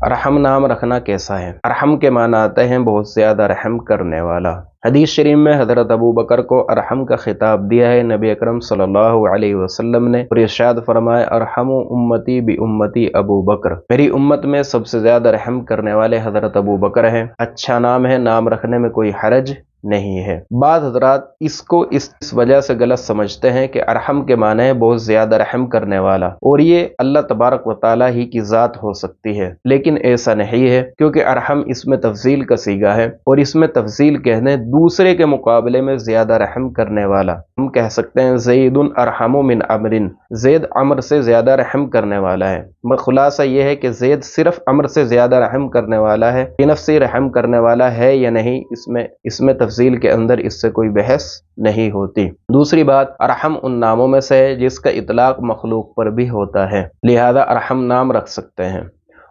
ارحم نام رکھنا کیسا ہے؟ ارحم کے معنی آتے ہیں بہت زیادہ رحم کرنے والا۔ حدیث شریف میں حضرت ابو بکر کو ارحم کا خطاب دیا ہے نبی اکرم صلی اللہ علیہ وسلم نے، اور ارشاد فرمایا ارحموا امتی بامتی ابو بکر، میری امت میں سب سے زیادہ رحم کرنے والے حضرت ابو بکر ہیں۔ اچھا نام ہے، نام رکھنے میں کوئی حرج نہیں ہے۔ بعض حضرات اس کو اس وجہ سے غلط سمجھتے ہیں کہ ارحم کے معنی ہے بہت زیادہ رحم کرنے والا، اور یہ اللہ تبارک و تعالیٰ ہی کی ذات ہو سکتی ہے، لیکن ایسا نہیں ہے، کیونکہ ارحم اس میں تفضیل کا صیغہ ہے، اور اس میں تفضیل کہنے دوسرے کے مقابلے میں زیادہ رحم کرنے والا۔ ہم کہہ سکتے ہیں زید ارحم من عمر، زید عمر سے زیادہ رحم کرنے والا ہے۔ خلاصہ یہ ہے کہ زید صرف عمر سے زیادہ رحم کرنے والا ہے، نفسی رحم کرنے والا ہے یا نہیں، اس میں تفضیل کے اندر اس سے کوئی بحث نہیں ہوتی۔ دوسری بات، ارحم ان ناموں میں سے ہے جس کا اطلاق مخلوق پر بھی ہوتا ہے، لہذا ارحم نام رکھ سکتے ہیں،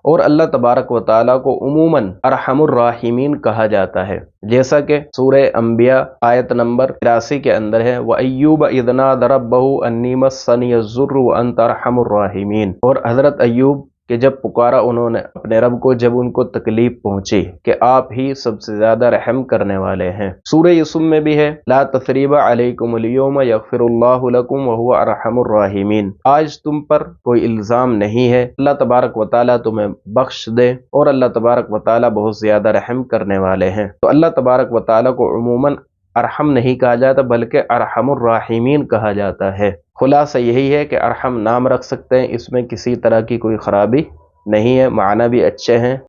اور اللہ تبارک و تعالیٰ کو عموماً ارحم الراحمین کہا جاتا ہے، جیسا کہ سورہ انبیاء آیت نمبر 83 کے اندر ہے وَأَيُّوبَ إِذْ نَادَى رَبَّهُ أَنِّي مَسَّنِيَ الضُّرُّ وَأَنْتَ أَرْحَمُ الرَّاحِمِينَ، اور حضرت ایوب کہ جب پکارا انہوں نے اپنے رب کو جب ان کو تکلیف پہنچی کہ آپ ہی سب سے زیادہ رحم کرنے والے ہیں۔ سورہ یوسف میں بھی ہے لا تثریب علیکم اليوم یغفر اللہ لکم وہو ارحم الراحمین، آج تم پر کوئی الزام نہیں ہے، اللہ تبارک و تعالیٰ تمہیں بخش دے، اور اللہ تبارک و تعالیٰ بہت زیادہ رحم کرنے والے ہیں۔ تو اللہ تبارک و تعالیٰ کو عموماً ارحم نہیں کہا جاتا بلکہ ارحم الراحمین کہا جاتا ہے۔ خلاصہ یہی ہے کہ ارحم نام رکھ سکتے ہیں، اس میں کسی طرح کی کوئی خرابی نہیں ہے، معنی بھی اچھے ہیں۔